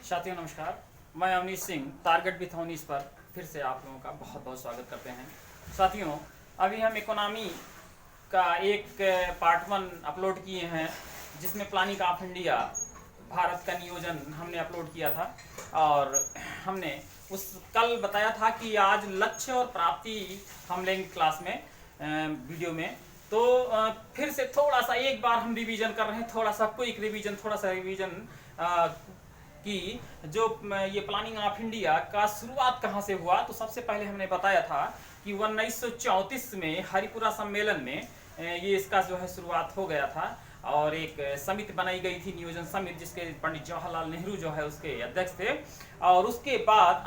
साथियों नमस्कार। मैं अवनीश सिंह टारगेट विथ अवनीश पर फिर से आप लोगों का बहुत बहुत स्वागत करते हैं। साथियों, अभी हम इकोनॉमी का एक पार्ट 1 अपलोड किए हैं, जिसमें प्लानिंग ऑफ इंडिया भारत का नियोजन हमने अपलोड किया था। और हमने उस कल बताया था कि आज लक्ष्य और प्राप्ति हम लेंगे क्लास में, वीडियो में। तो फिर से थोड़ा सा एक बार हम रिवीजन कर रहे हैं, थोड़ा सा क्विक रिवीजन, थोड़ा सा रिवीजन कि जो ये प्लानिंग ऑफ इंडिया का शुरुआत कहाँ से हुआ। तो सबसे पहले हमने बताया था कि 1934 में हरिपुरा सम्मेलन में ये इसका जो है शुरुआत हो गया था, और एक समिति बनाई गई थी, नियोजन समिति, जिसके पंडित जवाहरलाल नेहरू जो है उसके अध्यक्ष थे। और उसके बाद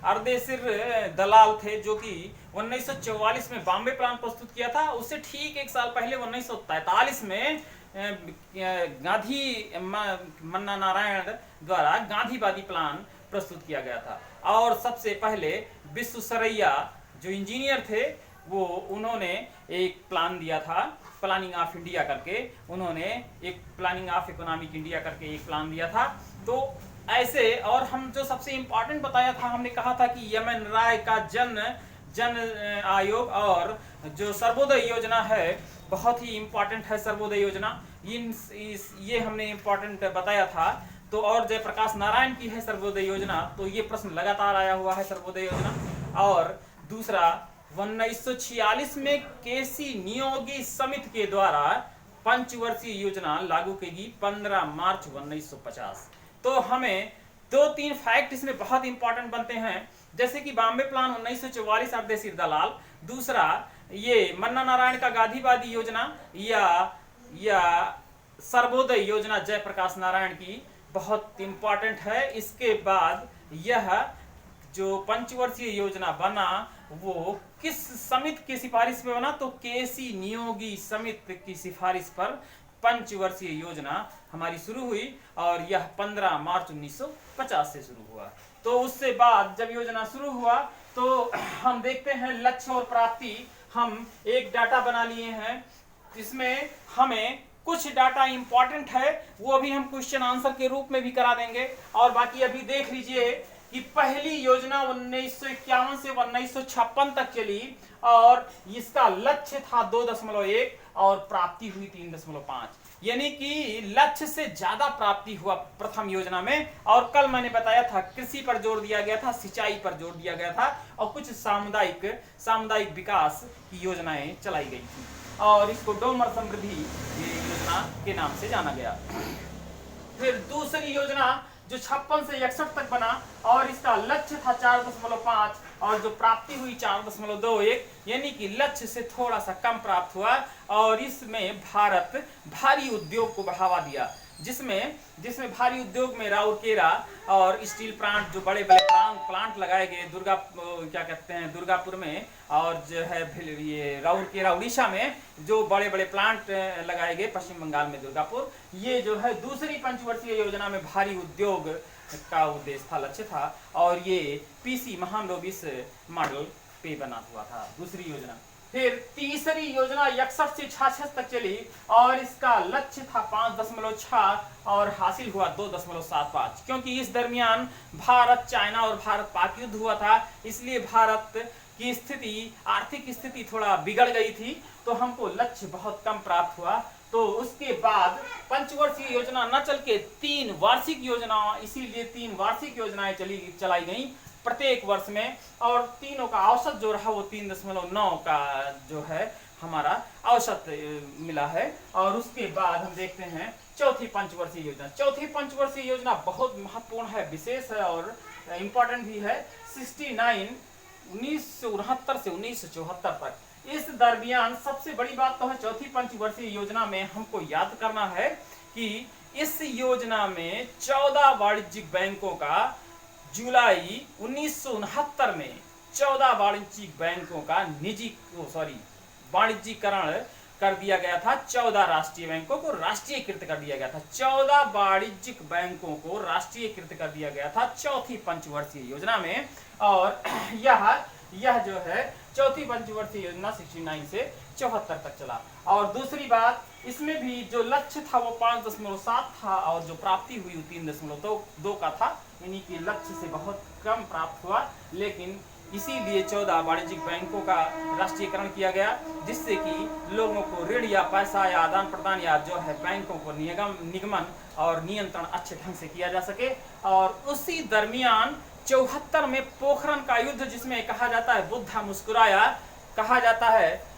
अर्देशिर दलाल थे, जो कि 1944 में बॉम्बे प्लान प्रस्तुत किया था। उससे ठीक एक साल पहले 1943 में गांधी मन्ना नारायण द्वारा गांधीवादी प्लान प्रस्तुत किया गया था। और सबसे पहले विश्वेश्वरैया जो इंजीनियर थे, वो उन्होंने एक प्लान दिया था, प्लानिंग ऑफ इंडिया करके। उन्होंने एक प्लानिंग ऑफ इकोनॉमिक इंडिया करके एक प्लान दिया था। तो ऐसे, और हम जो सबसे इंपॉर्टेंट बताया था, हमने कहा था कि यमन राय का जन आयोग और जो सर्वोदय योजना है, बहुत ही इंपॉर्टेंट है सर्वोदय योजना। ये हमने इंपॉर्टेंट बताया था। तो और जयप्रकाश नारायण की है सर्वोदय योजना, तो ये प्रश्न लगातार आया हुआ है सर्वोदय योजना। और दूसरा, 1946 में केसी नियोगी समिति के द्वारा पंचवर्षीय योजना लागू की 15 मार्च 1950। तो हमें 2-3 फैक्ट इसमें बहुत इंपॉर्टेंट बनते हैं, जैसे कि बॉम्बे प्लान 1944 अर्देशिर दलाल, दूसरा ये मन्ना नारायण का गांधीवादी योजना या सर्वोदय योजना जयप्रकाश नारायण की, बहुत इंपॉर्टेंट है। इसके बाद यह जो पंचवर्षीय योजना बना, वो किस समिति की सिफारिश पे बना, तो केसी नियोगी समिति की सिफारिश पर पंचवर्षीय योजना हमारी शुरू हुई, और यह 15 मार्च 1950 से शुरू हुआ। तो उससे बाद जब योजना शुरू हुआ, तो हम देखते हैं लक्ष्य और प्राप्ति। हम एक डाटा बना लिए हैं, इसमें हमें कुछ डाटा इंपॉर्टेंट है, वो भी हम क्वेश्चन आंसर के रूप में भी करा देंगे। और बाकी अभी देख लीजिए कि पहली योजना 1951 से 1956 तक चली, और इसका लक्ष्य था 2.1 और प्राप्ति हुई 3.5, यानी कि लक्ष्य से ज्यादा प्राप्ति हुआ प्रथम योजना में। और कल मैंने बताया था कृषि पर जोर दिया गया था, सिंचाई पर जोर दिया गया था, और कुछ सामुदायिक विकास की योजनाएं चलाई गई थी, और इसको डोमर समृद्धि योजना के नाम से जाना गया। फिर दूसरी योजना जो 56 से 61 तक बना, और इसका लक्ष्य था 4.5 और जो प्राप्ति हुई 4.21, यानी कि लक्ष्य से थोड़ा सा कम प्राप्त हुआ। और इसमें भारत भारी उद्योग को बढ़ावा दिया, जिसमें भारी उद्योग में राउरकेला और स्टील प्लांट, जो बड़े बड़े प्लांट लगाए गए दुर्गापुर में, और जो है ये राउरकेला उड़ीसा में जो बड़े बड़े प्लांट लगाए गए, पश्चिम बंगाल में दुर्गापुर, ये जो है दूसरी पंचवर्षीय योजना में भारी उद्योग का उद्देश्य था, लक्ष्य था। और ये पीसी महामनोबिस मॉडल पे बना हुआ था दूसरी योजना। फिर तीसरी योजना 61 से 66 तक चली, और इसका लक्ष्य था 5.6 और हासिल हुआ 2.75, क्योंकि इस दरमियान भारत चाइना और भारत पाक युद्ध हुआ था, इसलिए भारत की स्थिति, आर्थिक स्थिति थोड़ा बिगड़ गई थी, तो हमको लक्ष्य बहुत कम प्राप्त हुआ। तो उसके बाद पंचवर्षीय योजना न चल के 3 वार्षिक योजना, इसीलिए 3 वार्षिक योजनाएं चलाई गई प्रत्येक वर्ष में, और तीनों का औसत जो रहा वो 3.9 का जो है हमारा औसत मिला है। और उसके बाद हम देखते हैं चौथी पंचवर्षीय योजना। चौथी पंचवर्षीय योजना बहुत महत्वपूर्ण है, विशेष है और इम्पोर्टेंट भी है। 1969 से 1974 तक, इस दरमियान सबसे बड़ी बात तो है चौथी पंचवर्षीय योजना में हमको याद करना है कि इस योजना में 14 वाणिज्यिक बैंकों का जुलाई 1969 में 14 वाणिज्यिक बैंकों का वाणिज्यीकरण कर दिया गया था। 14 राष्ट्रीय बैंकों को राष्ट्रीयकृत कर दिया गया था। 14 वाणिज्यिक बैंकों को राष्ट्रीयकृत कर दिया गया था चौथी पंचवर्षीय योजना में। और यह यह जो है चौथी पंचवर्षीय योजना 69 से 74 तक चला। और दूसरी बात, इसमें भी जो लक्ष्य था वो 5.7 था और जो प्राप्ति हुई वो 3.2 का था, यानी कि लक्ष्य से बहुत कम प्राप्त हुआ। लेकिन इसीलिए 14 वाणिज्यिक बैंकों का राष्ट्रीयकरण किया गया, जिससे कि लोगों को ऋण या पैसा या आदान प्रदान या जो है बैंकों को निगमन और नियंत्रण अच्छे ढंग से किया जा सके। और उसी दरमियान 74 में पोखरण का युद्ध, जिसमें कहा जाता है बुद्धा मुस्कुराया, कहा जाता है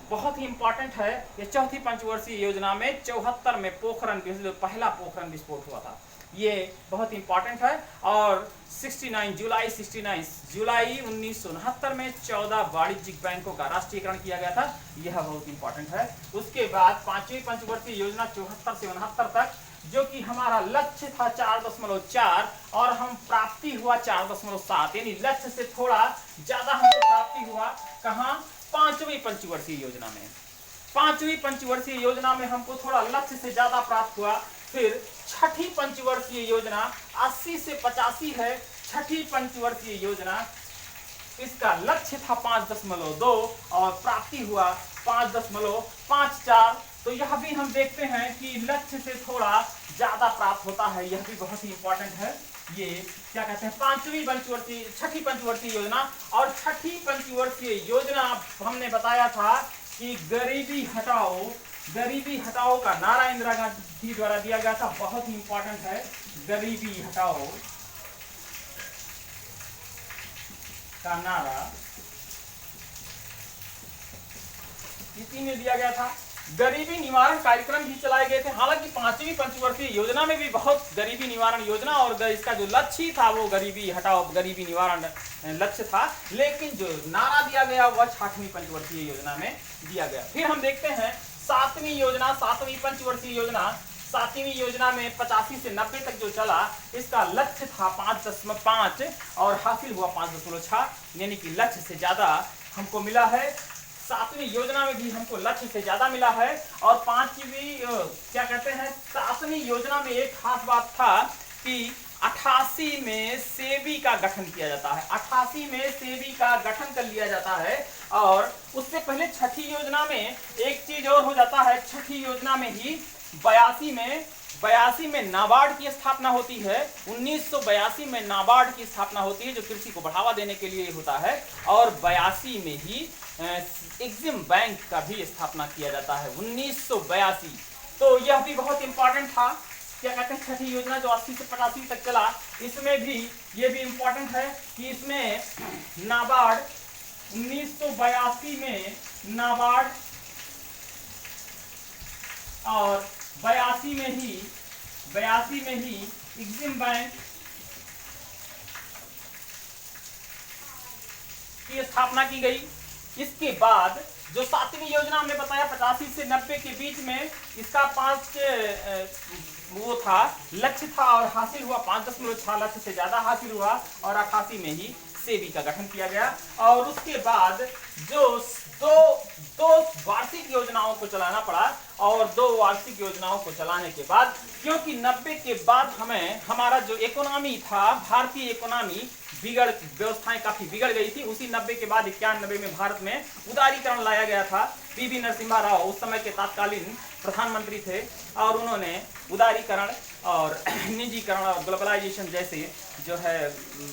बहुत ही इंपॉर्टेंट है। ये चौथी पंचवर्षीय योजना में 74 में पोखरण पहला पोखरण विस्फोट हुआ था, ये बहुत इंपॉर्टेंट है। और 69 जुलाई 1969 में 14 वाणिज्यिक बैंकों का राष्ट्रीयकरण किया गया था, यह बहुत इंपॉर्टेंट है। उसके बाद पांचवी पंचवर्षीय योजना 74 से 69 तक, जो कि हमारा लक्ष्य था 4.4 और हम प्राप्ति हुआ 4.7, यानी लक्ष्य से थोड़ा ज्यादा हमको प्राप्ति हुआ। कहाँ? पांचवी पंचवर्षीय योजना में। पांचवी पंचवर्षीय योजना में हमको थोड़ा लक्ष्य से ज्यादा प्राप्त हुआ। फिर छठी पंचवर्षीय योजना 80 से 85 है। छठी पंचवर्षीय योजना, इसका लक्ष्य था 5.2 और प्राप्ति हुआ 5.54। तो यह भी हम देखते हैं कि लक्ष्य से थोड़ा ज्यादा प्राप्त होता है, यह भी बहुत ही इंपॉर्टेंट है। ये क्या कहते हैं, छठी पंचवर्षीय योजना। और छठी पंचवर्षीय योजना हमने बताया था कि गरीबी हटाओ का नारा इंदिरा गांधी द्वारा दिया गया था, बहुत ही इंपॉर्टेंट है। गरीबी हटाओ का नारा इसी में दिया गया था। गरीबी निवारण कार्यक्रम भी चलाए गए थे। हालांकि पांचवी पंचवर्षीय योजना में भी बहुत गरीबी निवारण योजना और इसका जो लक्ष्य था वो गरीबी हटाओ, गरीबी निवारण लक्ष्य था, लेकिन जो नारा दिया गया वह छठवीं पंचवर्षीय योजना में दिया गया। फिर हम देखते हैं सातवीं पंचवर्षीय योजना। सातवीं योजना में 85 से 90 तक जो चला, इसका लक्ष्य था 5.5 और हासिल हुआ 5.6, यानी कि लक्ष्य से ज्यादा हमको मिला है। सातवीं योजना में भी हमको लक्ष्य से ज्यादा मिला है। और पांचवी सातवीं योजना में एक खास बात था कि 88 में सेबी का गठन किया जाता है। 88 में सेबी का गठन कर लिया जाता है। और उससे पहले छठी योजना में एक चीज और हो जाता है। छठी योजना में ही 82 में नाबार्ड की स्थापना होती है। 1982 में नाबार्ड की स्थापना होती है, जो कृषि को बढ़ावा देने के लिए होता है। और 82 में ही एग्जिम बैंक का भी स्थापना किया जाता है, 1982। तो यह भी बहुत इंपॉर्टेंट था। क्या कहते हैं, छठी योजना जो 80 से 85 तक चला, इसमें भी ये भी इंपॉर्टेंट है कि इसमें नाबार्ड 1982 में नाबार्ड और 82 में ही एग्जिम बैंक की स्थापना की गई। इसके बाद जो सातवीं योजना हमने बताया 85 से 90 के बीच में, इसका 5 वो था लक्ष्य था और हासिल हुआ 5.6, लक्ष्य से ज्यादा हासिल हुआ। और 88 में ही सेबी का गठन किया गया। और उसके बाद जो दो वार्षिक योजनाओं को चलाना पड़ा। और 2 वार्षिक योजनाओं को चलाने के बाद, क्योंकि 90 के बाद हमारा जो इकोनॉमी था, भारतीय इकोनॉमी व्यवस्थाएं काफी बिगड़ गई थी। उसी 90 के बाद 91 में भारत में उदारीकरण लाया गया था। पीवी नरसिम्हा राव उस समय के तत्कालीन प्रधानमंत्री थे और उन्होंने उदारीकरण और निजीकरण और ग्लोबलाइजेशन जैसे जो है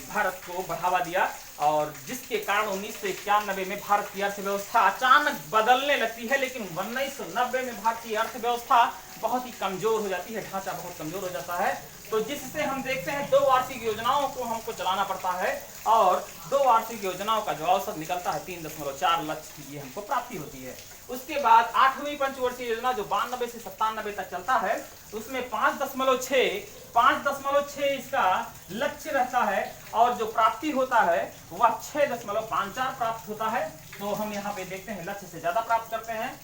भारत को बढ़ावा दिया। और जिसके कारण 1991 में भारत की अर्थव्यवस्था अचानक बदलने लगती है। लेकिन 1990 में भारतीय अर्थव्यवस्था बहुत ही कमजोर हो जाती है, ढांचा बहुत कमजोर हो जाता है। तो जिससे हम देखते हैं 2 वार्षिक योजनाओं को हमको चलाना पड़ता है। और 2 वार्षिक योजनाओं का जो औसत निकलता है 3.4 लक्ष्य की, ये हमको प्राप्ति होती है। उसके बाद 8वीं पंचवर्षीय योजना जो 92 से 97 तक चलता है, उसमें 5.6 इसका लक्ष्य रहता है और जो प्राप्ति होता है वह 6.54 प्राप्त होता है। तो हम यहाँ पे देखते हैं लक्ष्य से ज्यादा प्राप्त करते हैं।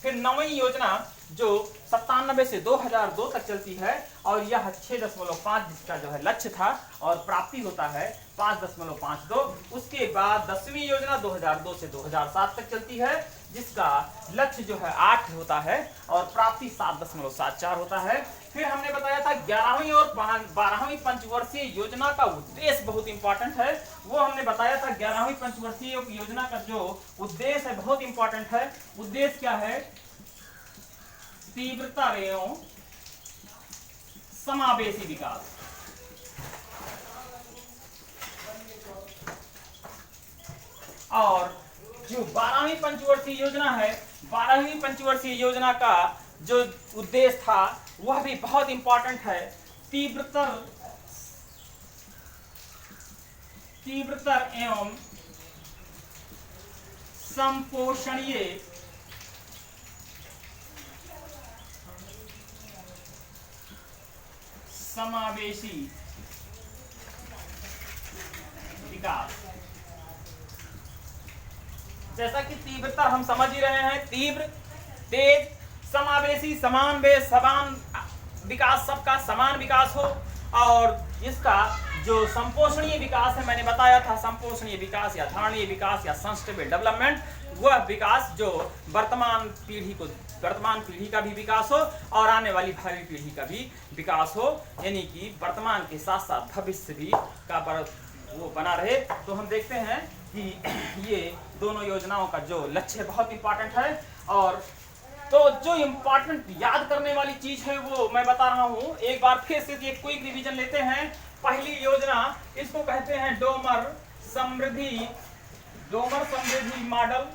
फिर 9वीं योजना जो 97 से 2002 तक चलती है, और यह 6.5 जिसका जो है लक्ष्य था और प्राप्ति होता है 5.52। उसके बाद 10वीं योजना 2002 से 2007 तक चलती है, जिसका लक्ष्य जो है 8 होता है और प्राप्ति 7.74 होता है। फिर हमने बताया था 11वीं और 12वीं पंचवर्षीय योजना का उद्देश्य बहुत इंपॉर्टेंट है, वो हमने बताया था। 11वीं पंचवर्षीय योजना का जो उद्देश्य है बहुत इंपॉर्टेंट है। उद्देश्य क्या है? तीव्रता एवं समावेशी विकास। और जो 12वीं पंचवर्षीय योजना है, 12वीं पंचवर्षीय योजना का जो उद्देश्य था वह भी बहुत इंपॉर्टेंट है। तीव्रतर एवं संपोषणीय समावेशी विकास। जैसा कि तीव्रता हम समझ ही रहे हैं, तीव्र, तेज, समावेशी, समान बेस, समान विकास, सबका समान विकास हो। और इसका जो संपोषणीय विकास है, मैंने बताया था संपोषणीय विकास या धारणीय विकास या सस्टेनेबल डेवलपमेंट, वह विकास जो वर्तमान पीढ़ी का भी विकास हो और आने वाली भावी पीढ़ी का भी विकास हो, यानी कि वर्तमान के साथ साथ भविष्य भी का वो बना रहे। तो हम देखते हैं कि ये दोनों योजनाओं का जो लक्ष्य बहुत इंपॉर्टेंट है। और तो जो इंपॉर्टेंट याद करने वाली चीज है वो मैं बता रहा हूं, एक बार फिर से एक क्विक रिवीजन लेते हैं। पहली योजना, इसको कहते हैं डोमर समृद्धि मॉडल,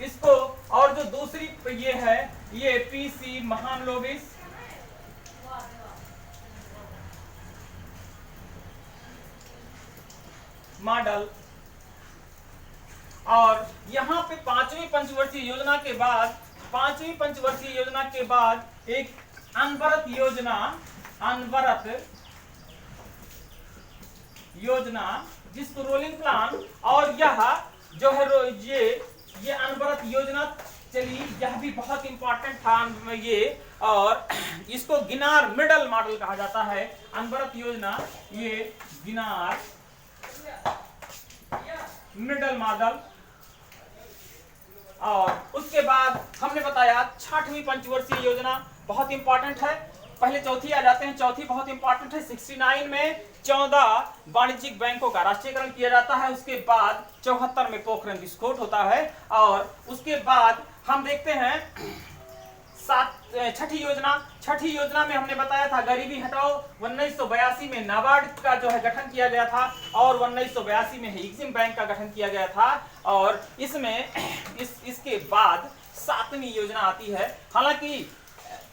इसको। और जो दूसरी ये है, ये पीसी महालनोबिस मॉडल। और यहाँ पे 5वीं पंचवर्षीय योजना के बाद एक अनवरत योजना जिसको रोलिंग प्लान, और यह जो है ये अनवरत योजना चली, यह भी बहुत इंपॉर्टेंट था ये। और इसको गिनार मिडल मॉडल कहा जाता है। अनवरत योजना ये गिनार मिडल मॉडल। और उसके बाद हमने बताया 6वीं पंचवर्षीय योजना बहुत इंपॉर्टेंट है। पहले चौथी आ जाते हैं। चौथी बहुत इंपॉर्टेंट है। 69 में 14 वाणिज्यिक बैंकों का राष्ट्रीयकरण किया जाता है। उसके बाद 74 में पोखरण विस्फोट होता है। और उसके बाद हम देखते हैं छठी योजना में हमने बताया था गरीबी हटाओ। 1982 में नाबार्ड का जो है गठन किया गया था, और 1982 में एग्जिम बैंक का गठन किया गया था। और इसमें इसके बाद 7वीं योजना आती है। हालांकि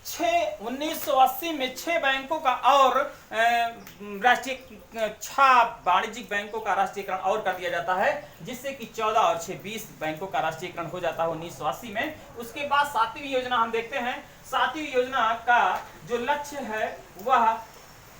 1980 में 6 बैंकों का और राष्ट्रीय 6 वाणिज्यिक बैंकों का राष्ट्रीयकरण और कर दिया जाता है, जिससे कि 14 और 6 20 बैंकों का राष्ट्रीयकरण हो जाता है 1980 में। उसके बाद 7वीं योजना हम देखते हैं। 7वीं योजना का जो लक्ष्य है वह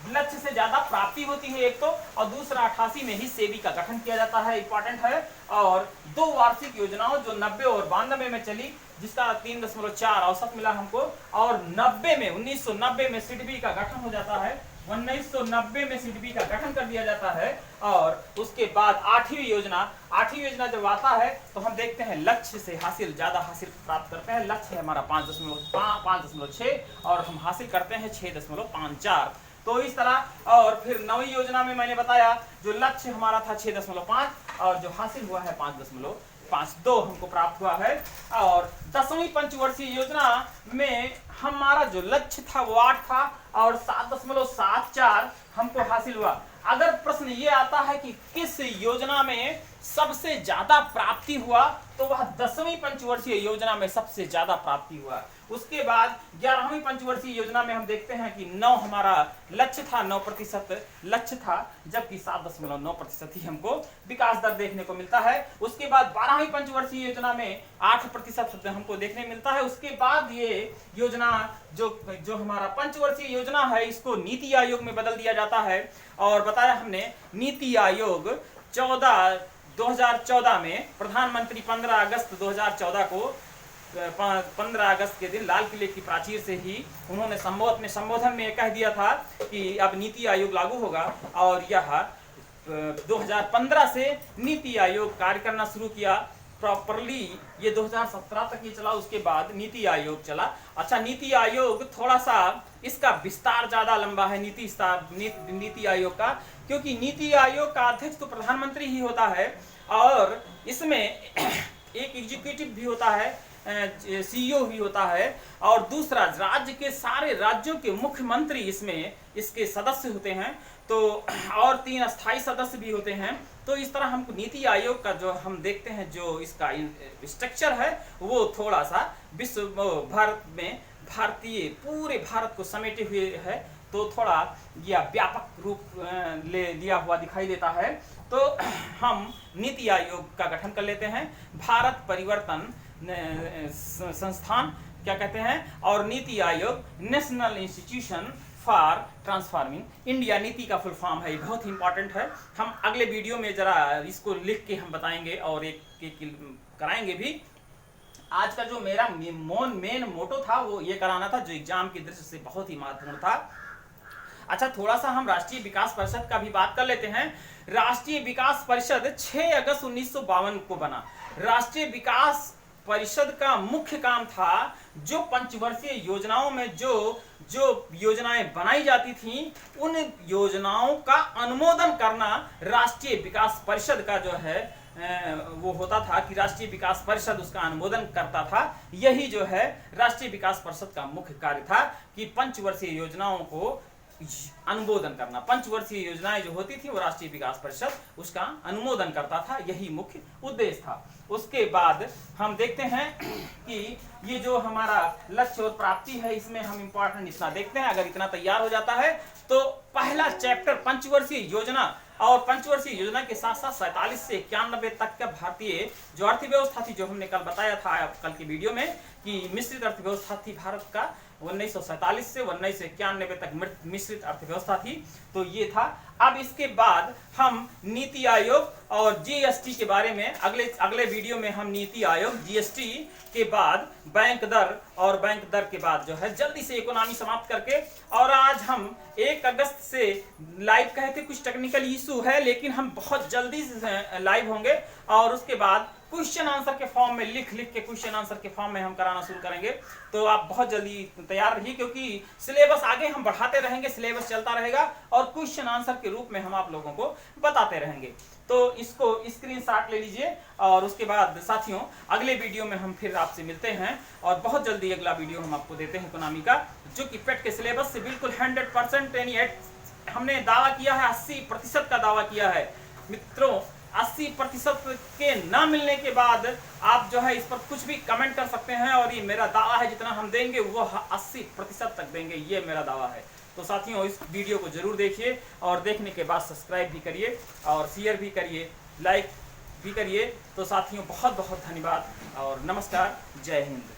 लक्ष्य से ज्यादा प्राप्ति होती है एक तो, और दूसरा 88 में ही सेबी का गठन किया जाता है, इंपॉर्टेंट है। और 2 वार्षिक योजनाओं जो 90 और 92 में चली, जिसका 3.4 औसत मिला हमको। और 1990 में सिडबी का गठन हो जाता है। 1990 में सिडबी का गठन कर दिया जाता है। और उसके बाद 8वीं योजना जब आता है तो हम देखते हैं लक्ष्य से ज्यादा हासिल प्राप्त करते हैं। लक्ष्य है हमारा 5.6 और हम हासिल करते हैं 6.54। तो इस तरह। और फिर 9वीं योजना में मैंने बताया जो लक्ष्य हमारा था 6.5 और जो हासिल हुआ है 5.52 हमको प्राप्त हुआ है। और 10वीं पंचवर्षीय योजना में हमारा जो लक्ष्य था वो 8 था और 7.74 हमको हासिल हुआ। अगर प्रश्न ये आता है कि किस योजना में सबसे ज्यादा प्राप्ति हुआ, तो वह 10वीं पंचवर्षीय योजना में सबसे ज्यादा प्राप्ति हुआ। उसके बाद 11वीं पंचवर्षीय योजना में हम देखते हैं कि 9 हमारा लक्ष्य था, 9% लक्ष्य था, जबकि 7.9% ही हमको विकास दर देखने को मिलता है। उसके बाद 12वीं पंचवर्षीय योजना में 8% हमको देखने मिलता है। उसके बाद ये योजना जो हमारा पंचवर्षीय योजना है, इसको नीति आयोग में बदल दिया जाता है। और बताया हमने नीति आयोग 2014 में प्रधानमंत्री 15 अगस्त 2014 को 15 अगस्त के दिन लाल किले की प्राचीर से ही उन्होंने अपने संबोधन में कह दिया था कि अब नीति आयोग लागू होगा, और यह 2015 से नीति आयोग कार्य करना शुरू किया प्रॉपरली। ये 2017 तक ही चला, उसके बाद नीति आयोग चला। अच्छा, नीति आयोग थोड़ा सा इसका विस्तार ज्यादा लंबा है नीति आयोग का, क्योंकि नीति आयोग का अध्यक्ष तो प्रधानमंत्री ही होता है, और इसमें एक एग्जीक्यूटिव भी होता है, सीईओ भी होता है, और दूसरा राज्य के सारे राज्यों के मुख्यमंत्री इसमें इसके सदस्य होते हैं, तो और 3 अस्थायी सदस्य भी होते हैं। तो इस तरह हमको नीति आयोग का जो हम देखते हैं जो इसका स्ट्रक्चर है वो थोड़ा सा भारत में पूरे भारत को समेटे हुए है, तो थोड़ा यह व्यापक रूप ले लिया हुआ दिखाई देता है। तो हम नीति आयोग का गठन कर लेते हैं, भारत परिवर्तन संस्थान क्या कहते हैं, और NITI Aayog national institution for transforming India, नीति का फुल फॉर्म है, बहुत ही इंपॉर्टेंट है। हम अगले वीडियो में जरा इसको लिख के हम बताएंगे और एक कराएंगे भी। आज का जो मेरा मेन मोटो था वो ये कराना था, जो एग्जाम की दृष्टि से बहुत ही महत्वपूर्ण था। अच्छा, थोड़ा सा हम राष्ट्रीय विकास परिषद का भी बात कर लेते हैं। राष्ट्रीय विकास परिषद 6 अगस्त 1952 को बना। राष्ट्रीय विकास परिषद का मुख्य काम था जो पंचवर्षीय योजनाओं में जो योजनाएं बनाई जाती थी उन योजनाओं का अनुमोदन करना राष्ट्रीय विकास परिषद का जो है वो होता था कि राष्ट्रीय विकास परिषद उसका अनुमोदन करता था। यही जो है राष्ट्रीय विकास परिषद का मुख्य कार्य था कि पंचवर्षीय योजनाओं को अनुमोदन करना। पंचवर्षीय योजनाएं जो होती थी वो राष्ट्रीय विकास परिषद उसका अनुमोदन करता था, यही मुख्य उद्देश्य था। उसके बाद हम देखते हैं कि ये जो हमारा लक्ष्य और प्राप्ति है इसमें हम इंपॉर्टेंट इतना देखते हैं। अगर इतना तैयार हो जाता है तो पहला चैप्टर पंचवर्षीय योजना, और पंचवर्षीय योजना के साथ साथ 47 से 91 तक का भारतीय जो अर्थव्यवस्था थी, जो हमने कल बताया था कल की वीडियो में कि मिश्रित अर्थव्यवस्था थी भारत का, 1947 से 1991 तक मिश्रित अर्थव्यवस्था थी, तो ये था। अब इसके बाद हम नीति आयोग और जीएसटी के बारे में अगले वीडियो में हम नीति आयोग, जीएसटी के बाद बैंक दर, और बैंक दर के बाद जो है जल्दी से इकोनॉमी समाप्त करके, और आज हम 1 अगस्त से लाइव कहे थे, कुछ टेक्निकल इशू है लेकिन हम बहुत जल्दी से लाइव होंगे, और उसके बाद क्वेश्चन आंसर के फॉर्म में लिख के क्वेश्चन आंसर के फॉर्म में हम कराना शुरू करेंगे। तो आप बहुत जल्दी तैयार रहिए, क्योंकि सिलेबस आगे हम बढ़ाते रहेंगे, सिलेबस चलता रहेगा और क्वेश्चन आंसर के रूप में हम आप लोगों को बताते रहेंगे। तो इसको स्क्रीनशॉट ले लीजिए, और उसके बाद साथियों अगले वीडियो में हम फिर आपसे मिलते हैं, और बहुत जल्दी अगला वीडियो हम आपको देते हैं इकोनॉमी का, जो कि पेट के सिलेबस से बिल्कुल 100% यानी हमने दावा किया है, 80% का दावा किया है मित्रों। 80% के ना मिलने के बाद आप जो है इस पर कुछ भी कमेंट कर सकते हैं, और ये मेरा दावा है जितना हम देंगे वो 80% तक देंगे, ये मेरा दावा है। तो साथियों इस वीडियो को जरूर देखिए, और देखने के बाद सब्सक्राइब भी करिए और शेयर भी करिए, लाइक भी करिए। तो साथियों बहुत बहुत धन्यवाद और नमस्कार, जय हिंद।